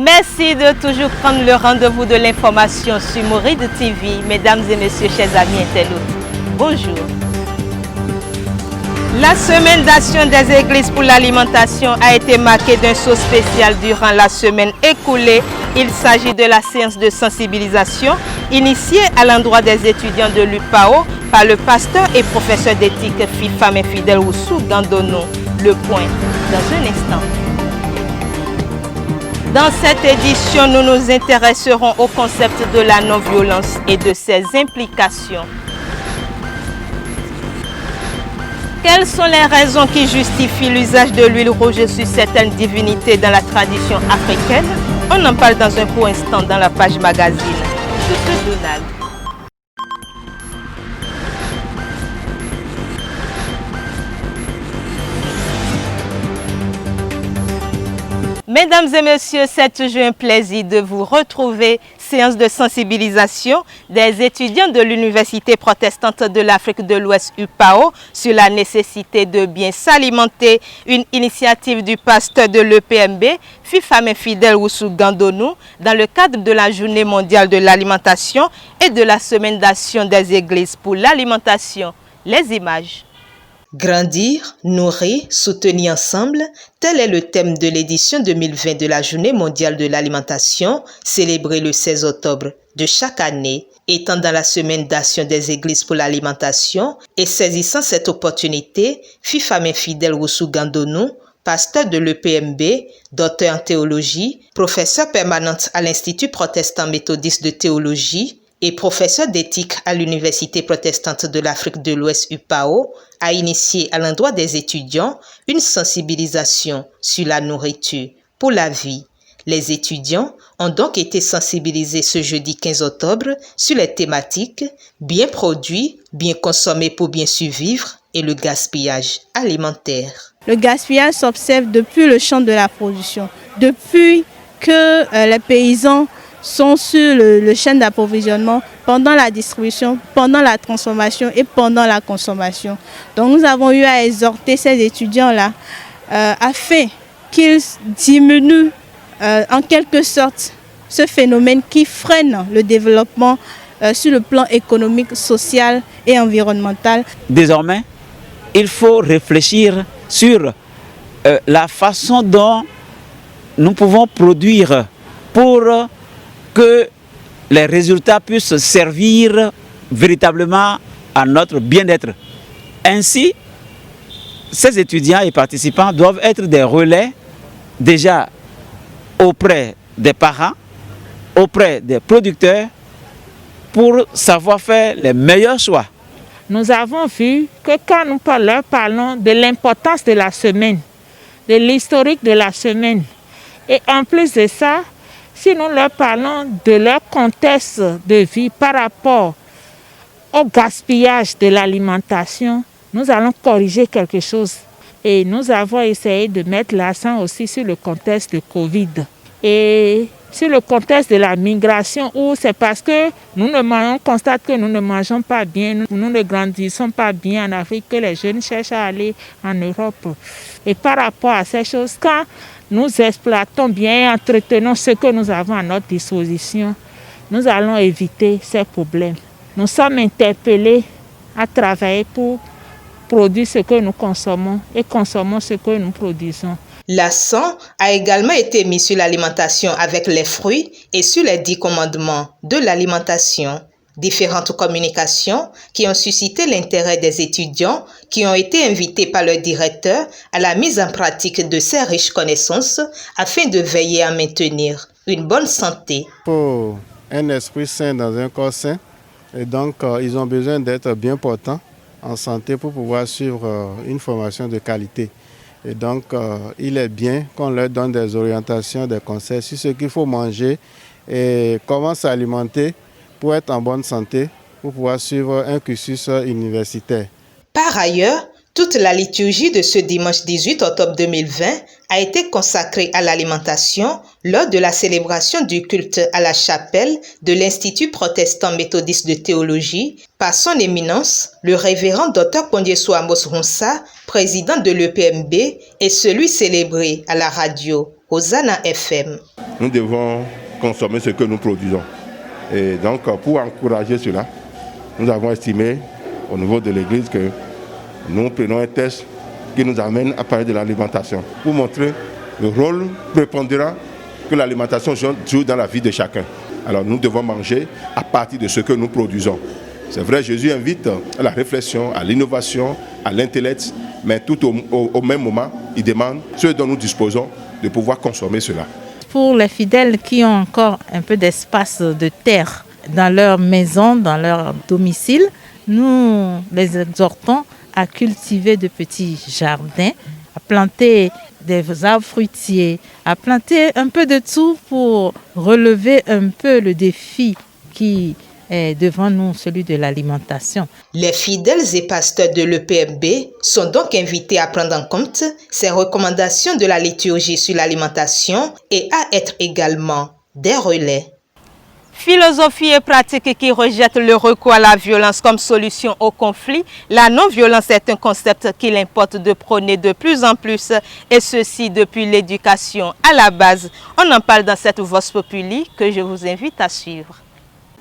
Merci de toujours prendre le rendez-vous de l'information sur Mouride TV. Mesdames et messieurs, chers amis internautes, bonjour. La semaine d'action des églises pour l'alimentation a été marquée d'un saut spécial durant la semaine écoulée. Il s'agit de la séance de sensibilisation initiée à l'endroit des étudiants de l'UPAO par le pasteur et professeur d'éthique Femme Infidèle Oussou Gandono. Le point dans un instant. Dans cette édition, nous nous intéresserons au concept de la non-violence et de ses implications. Quelles sont les raisons qui justifient l'usage de l'huile rouge sur certaines divinités dans la tradition africaine? On en parle dans un court instant dans la page magazine de ce journal. Mesdames et messieurs, c'est toujours un plaisir de vous retrouver. Séance de sensibilisation des étudiants de l'Université protestante de l'Afrique de l'Ouest UPAO sur la nécessité de bien s'alimenter. Une initiative du pasteur de l'EPMB, Femme Infidèle Oussou Gandono, dans le cadre de la Journée mondiale de l'alimentation et de la Semaine d'action des églises pour l'alimentation. Les images. Grandir, nourrir, soutenir ensemble, tel est le thème de l'édition 2020 de la Journée mondiale de l'alimentation, célébrée le 16 octobre de chaque année, étant dans la semaine d'action des églises pour l'alimentation et saisissant cette opportunité, Femme Infidèle Oussou Gandono, pasteur de l'EPMB, docteur en théologie, professeur permanente à l'Institut protestant méthodiste de théologie, et professeur d'éthique à l'Université protestante de l'Afrique de l'Ouest UPAO, a initié à l'endroit des étudiants une sensibilisation sur la nourriture pour la vie. Les étudiants ont donc été sensibilisés ce jeudi 15 octobre sur les thématiques « Bien produit, bien consommé pour bien survivre » et le gaspillage alimentaire. Le gaspillage s'observe depuis le champ de la production, depuis que les paysans sont sur le chaîne d'approvisionnement pendant la distribution, pendant la transformation et pendant la consommation. Donc nous avons eu à exhorter ces étudiants-là afin qu'ils diminuent en quelque sorte ce phénomène qui freine le développement sur le plan économique, social et environnemental. Désormais, il faut réfléchir sur la façon dont nous pouvons produire pour que les résultats puissent servir véritablement à notre bien-être. Ainsi, ces étudiants et participants doivent être des relais déjà auprès des parents, auprès des producteurs, pour savoir faire les meilleurs choix. Nous avons vu que quand nous leur parlons de l'importance de la semaine, de l'historique de la semaine, et en plus de ça, si nous leur parlons de leur contexte de vie par rapport au gaspillage de l'alimentation, nous allons corriger quelque chose. Et nous avons essayé de mettre l'accent aussi sur le contexte de Covid. Et sur le contexte de la migration, où c'est parce que on constate que nous ne mangeons pas bien, nous ne grandissons pas bien en Afrique, que les jeunes cherchent à aller en Europe. Et par rapport à ces choses, quand nous exploitons bien et entretenons ce que nous avons à notre disposition, nous allons éviter ces problèmes. Nous sommes interpellés à travailler pour produire ce que nous consommons et consommons ce que nous produisons. L'accent a également été mis sur l'alimentation avec les fruits et sur les 10 commandements de l'alimentation. Différentes communications qui ont suscité l'intérêt des étudiants qui ont été invités par leur directeur à la mise en pratique de ces riches connaissances afin de veiller à maintenir une bonne santé. Pour un esprit sain dans un corps sain, et donc ils ont besoin d'être bien portants en santé pour pouvoir suivre une formation de qualité. Et donc il est bien qu'on leur donne des orientations, des conseils sur ce qu'il faut manger et comment s'alimenter pour être en bonne santé, pour pouvoir suivre un cursus universitaire. Par ailleurs, toute la liturgie de ce dimanche 18 octobre 2020 a été consacrée à l'alimentation lors de la célébration du culte à la chapelle de l'Institut protestant méthodiste de théologie par son éminence, le révérend Dr Kondieso Amos Ronsa, président de l'EPMB, et celui célébré à la radio Hosanna FM. Nous devons consommer ce que nous produisons. Et donc, pour encourager cela, nous avons estimé au niveau de l'Église que nous prenons un test qui nous amène à parler de l'alimentation pour montrer le rôle prépondérant que l'alimentation joue dans la vie de chacun. Alors nous devons manger à partir de ce que nous produisons. C'est vrai, Jésus invite à la réflexion, à l'innovation, à l'intellect, mais tout au même moment, il demande ce dont nous disposons de pouvoir consommer cela. Pour les fidèles qui ont encore un peu d'espace de terre dans leur maison, dans leur domicile, nous les exhortons à cultiver de petits jardins, à planter des arbres fruitiers, à planter un peu de tout pour relever un peu le défi qui est devant nous, celui de l'alimentation. Les fidèles et pasteurs de l'EPMB sont donc invités à prendre en compte ces recommandations de la liturgie sur l'alimentation et à être également des relais. Philosophie et pratique qui rejettent le recours à la violence comme solution au conflit, la non-violence est un concept qu'il importe de prôner de plus en plus, et ceci depuis l'éducation à la base. On en parle dans cette Vox Populi que je vous invite à suivre.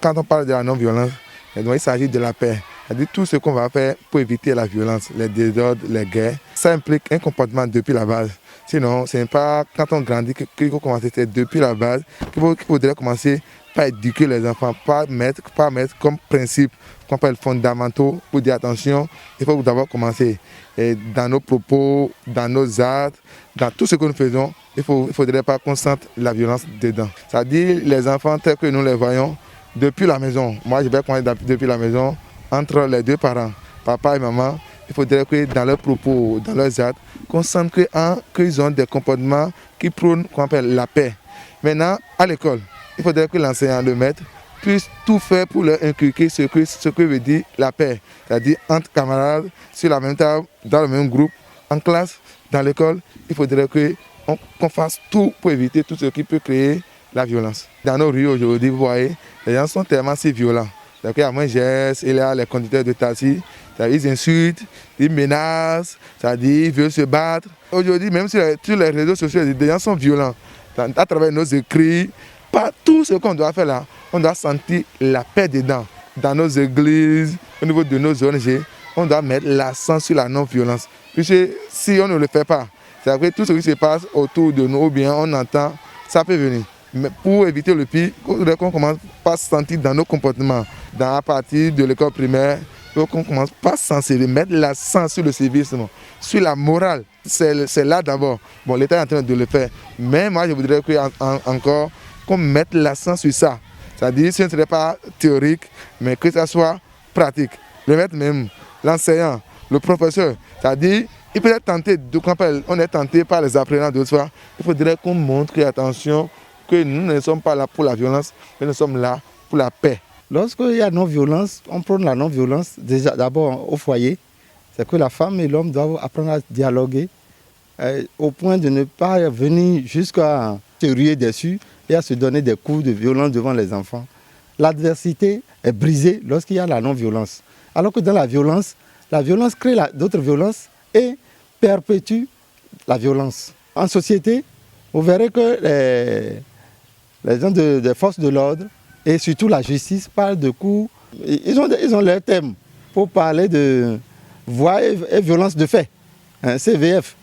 Quand on parle de la non-violence, il s'agit de la paix. C'est-à-dire tout ce qu'on va faire pour éviter la violence, les désordres, les guerres. Ça implique un comportement depuis la base. Sinon, ce n'est pas quand on grandit qu'il faut commencer, c'est depuis la base qu'il faudrait commencer par éduquer les enfants, pas mettre comme principe, qu'on appelle fondamentaux, pour dire attention, il faut d'abord commencer. Et dans nos propos, dans nos actes, dans tout ce que nous faisons, il ne faudrait pas qu'on sente la violence dedans. C'est-à-dire les enfants tels que nous les voyons, depuis la maison, moi je vais commencer depuis la maison, entre les deux parents, papa et maman, il faudrait que dans leurs propos, dans leurs actes, qu'on sente qu'ils ont des comportements qui prônent qu'on appelle la paix. Maintenant, à l'école, il faudrait que l'enseignant, le maître, puisse tout faire pour leur inculquer ce que veut dire la paix. C'est-à-dire entre camarades, sur la même table, dans le même groupe, en classe, dans l'école, il faudrait qu'on fasse tout pour éviter tout ce qui peut créer la violence. Dans nos rues aujourd'hui, vous voyez, les gens sont tellement si violents. Il y a moins gestes, il y a les conducteurs de taxi, ils insultent, ils menacent, c'est-à-dire ils veulent se battre. Aujourd'hui, même sur les réseaux sociaux, les gens sont violents. À travers nos écrits, pas tout ce qu'on doit faire là, on doit sentir la paix dedans. Dans nos églises, au niveau de nos ONG, on doit mettre l'accent sur la non-violence. Puisque si on ne le fait pas, c'est vrai tout ce qui se passe autour de nous, ou bien on entend, ça peut venir. Mais pour éviter le pire, il faudrait qu'on commence par se sentir dans nos comportements. À partir de l'école primaire, il faut qu'on commence par sensibiliser, mettre l'accent sur le civisme, sur la morale. C'est là d'abord. Bon, l'État est en train de le faire. Mais moi, je voudrais encore qu'on mette l'accent sur ça. C'est-à-dire que ce ne serait pas théorique, mais que ça soit pratique. Le maître même, l'enseignant, le professeur, c'est-à-dire il peut être tenté, on est tenté par les apprenants d'autres fois. Il faudrait qu'on montre attention que nous ne sommes pas là pour la violence, mais nous sommes là pour la paix. Lorsqu'il y a non-violence, on prône la non-violence déjà d'abord au foyer. C'est que la femme et l'homme doivent apprendre à dialoguer au point de ne pas venir jusqu'à se ruer dessus et à se donner des coups de violence devant les enfants. L'adversité est brisée lorsqu'il y a la non-violence. Alors que dans la violence crée d'autres violences et perpétue la violence. En société, vous verrez que les gens des forces de l'ordre et surtout la justice parlent de coups. Ils ont leur thème pour parler de voies et violences de fait, CVF.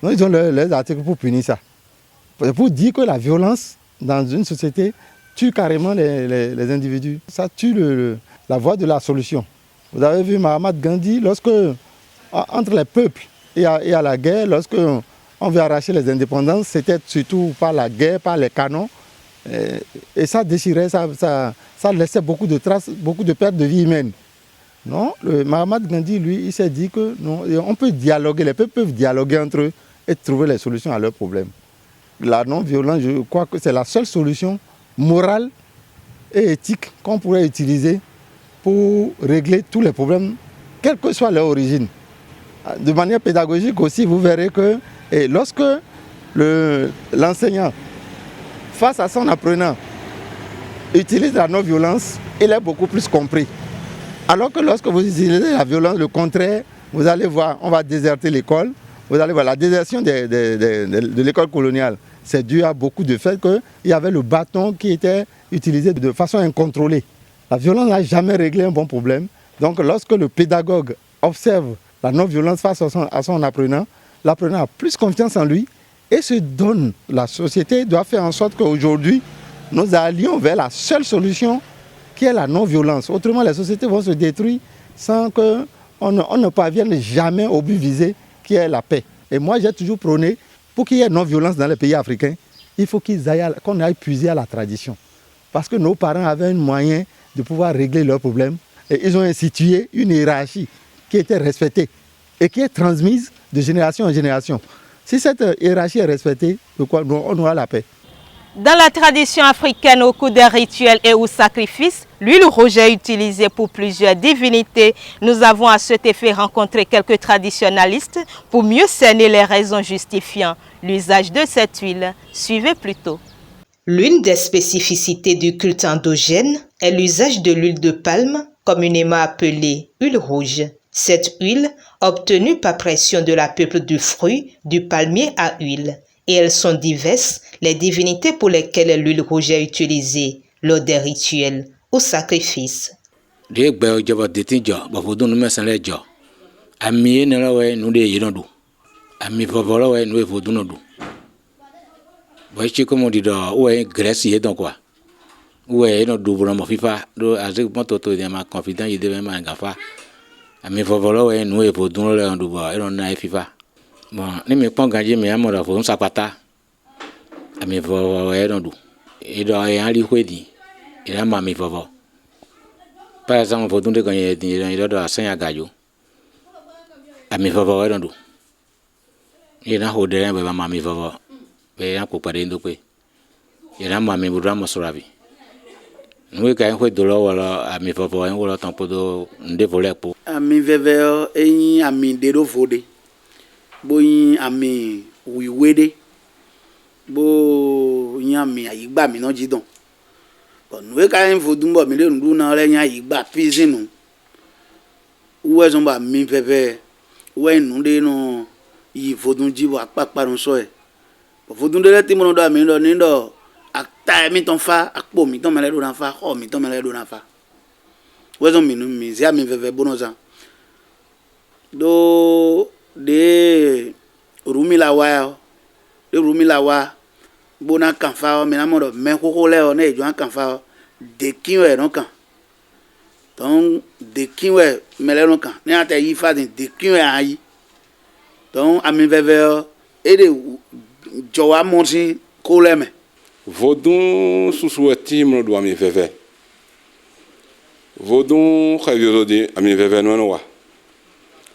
Donc ils ont leurs articles pour punir ça. Pour dire que la violence dans une société tue carrément les individus. Ça tue la voie de la solution. Vous avez vu Mahatma Gandhi, entre les peuples et à la guerre, lorsque on veut arracher les indépendances, c'était surtout par la guerre, par les canons. Et ça déchirait, ça laissait beaucoup de traces, beaucoup de pertes de vie humaine. Non, Mahatma Gandhi, lui, il s'est dit que non, on peut dialoguer, les peuples peuvent dialoguer entre eux et trouver les solutions à leurs problèmes. La non-violence, je crois que c'est la seule solution morale et éthique qu'on pourrait utiliser pour régler tous les problèmes, quelle que soit leur origine. De manière pédagogique aussi, vous verrez que lorsque l'enseignant, face à son apprenant, utilise la non-violence, il est beaucoup plus compris. Alors que lorsque vous utilisez la violence, le contraire, vous allez voir, on va déserter l'école, vous allez voir la désertion de l'école coloniale. c'est dû à beaucoup de fait qu'il y avait le bâton qui était utilisé de façon incontrôlée. La violence n'a jamais réglé un bon problème. Donc lorsque le pédagogue observe la non-violence face à son apprenant, l'apprenant a plus confiance en lui et se donne. La société doit faire en sorte qu'aujourd'hui, nous allions vers la seule solution qui est la non-violence. Autrement, les sociétés vont se détruire sans qu'on ne parvienne jamais au but visé qui est la paix. Et moi, j'ai toujours prôné, pour qu'il y ait non-violence dans les pays africains, il faut qu'on aille puiser à la tradition. Parce que nos parents avaient un moyen de pouvoir régler leurs problèmes et ils ont institué une hiérarchie qui était respectée et qui est transmise de génération en génération. Si cette hiérarchie est respectée, on aura la paix. Dans la tradition africaine, au cours des rituels et aux sacrifices, l'huile rouge est utilisée pour plusieurs divinités. Nous avons à cet effet rencontré quelques traditionalistes pour mieux cerner les raisons justifiant l'usage de cette huile. Suivez plutôt. L'une des spécificités du culte endogène est l'usage de l'huile de palme, communément appelée huile rouge. Cette huile, obtenue par pression de la pulpe du fruit du palmier à huile. Et elles sont diverses, les divinités pour lesquelles l'huile rouge est utilisée lors des rituels ou sacrifices. Bon, ni me pon ganje me amora fo nsa pata. Ami vovo e dondu. E do e ali kwedi. E na mami vovo. Par exemple, fo dunde ganye di do asanya gajo. Ami vovo e dondu. E na ho de be mami vovo. Be na ko pare ndo pe. E na mami budra mo soravi. Nous quand on de l'eau à mes faveurs on va temps pour développer. Ami veve e ami de do fode. Boyin ami wiwede bo yami ayigba mi no jidon bon we ka info dumbo mi le ndu na le yan ayigba pizinu uwe zon ba mi pepe we nu de no yi fodun jibo apapa run so e fodun de le ti mo do mi do ni do ata mi ton fa apo mi ton mele do na fa ho mi ton mele do na fa we zon mi nu mi zi ami pepe bonoza do de rumila wa bona kanfa me na mo do me koko le o na ejo kanfa de kinwe no kan donc de kinwe me le no kan ni ata yi fa de kinwe ayi donc ami veve e de jowa monti ko le me vodun susueti mo do ami veve vodun khayo de ami veve no wa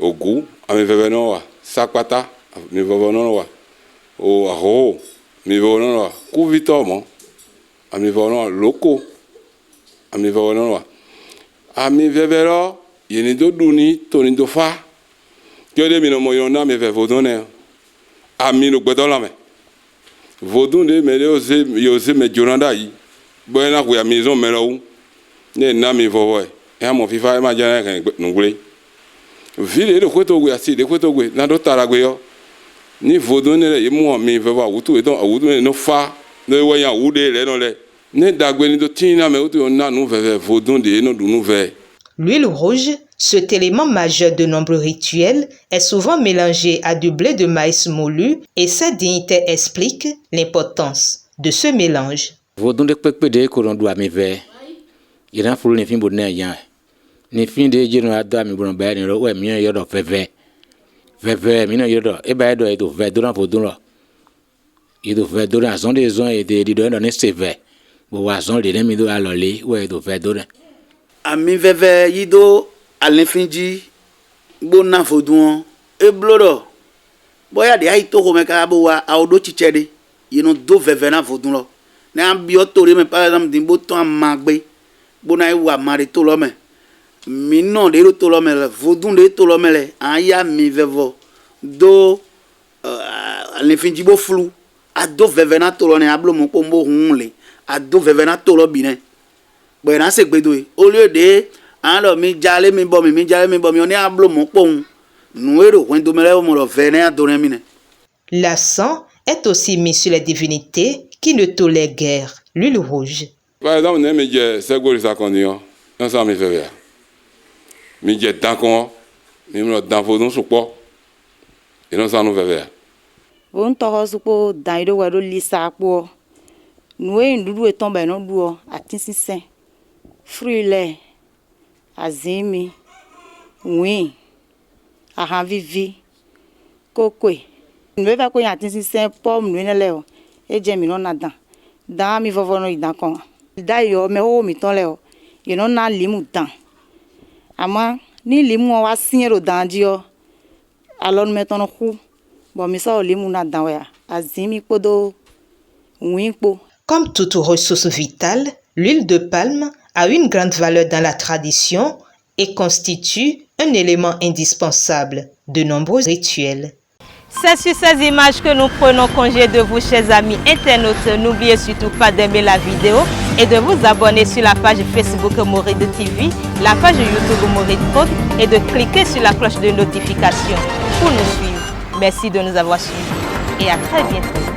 ogu ami veve no wa sakpata mi veve no wa o aho mi veve no wa ku vitomo ami veve no loko ami veve no wa ami veve ro yeni do duni toni do fa que de mi no mo yona mi veve vodone ami no gbedo la me vodun de me yo se me jonanda yi boena ku ya maison me lo ne na mi veve e mo fifa e ma jana kan ngule vile de kweto gwe asi de kweto gwe na do taragwe yo ni vodone le yemu mi veva wutu e don wutu no fa ne wanya wude le no le ne dagwe ni do tina me wutu na nu veve vodon de no du nu ve. L'huile rouge, cet élément majeur de nombreux rituels, est souvent mélangé à du blé de maïs moulu et sa dignité explique l'importance de ce mélange. Vodon de pepe de ko do ami ve ira fulu ni fin bo na yan ni fin de jino ado ami bon ba ni ro we mi yo do veve mi no yo do e ba do e do ve do na vodon lo e do ve do na zon de zon e de do no ne se ve bo wa zon de mi do alole we do ve do na ami veve yido alinfinji bo na vodon e blodo boya de ai to ko me ka bo wa audo chichede yino do veve na vodon lo na bi o tori me par exemple dimbo to amagbe bo na wa mari to lo me mi non de to lo me vodun de to lo me le aya mi vevo do alinfinji bo flu ado veve na to lo ne ablo mo pombo hunle ado veve na to lo bi ne bo na se gbedo e o le de an lo mi jale mi bo mi oni ablo mo pon nu ero wen do me le mo lo ve ne ado ne mi ne. L'encens est aussi mis sur les divinités qui ne tolèrent guère l'huile rouge. Par exemple, nous avons c'est quoi ça qu'on dit, nous sommes mes frères. Nous avons d'accord, nous avons dans nos supports, et nous sommes nos frères. Vous n'avez pas dans le wado lisa pour nous et nous tombons dans l'eau à Tinsin, fruits, azimi, oui, à vivi, coco. Nous devons qu'on y a Tinsin pomme, nous n'allons et j'aime non là-dedans. Dans mi vovano y d'accord. D'ailleurs, mais oh mi toleo, y non na limu dans. Ama ni limu wa signer au dandio. Alors mettons au cou. Bon mi ça limu na dans ya. Azimi podo, winpo. Comme toute ressource vitale, l'huile de palme a une grande valeur dans la tradition et constitue un élément indispensable de nombreux rituels. C'est sur ces images que nous prenons congé de vous, chers amis internautes. N'oubliez surtout pas d'aimer la vidéo et de vous abonner sur la page Facebook Mouride TV, la page YouTube Mouride Prod et de cliquer sur la cloche de notification pour nous suivre. Merci de nous avoir suivis et à très bientôt.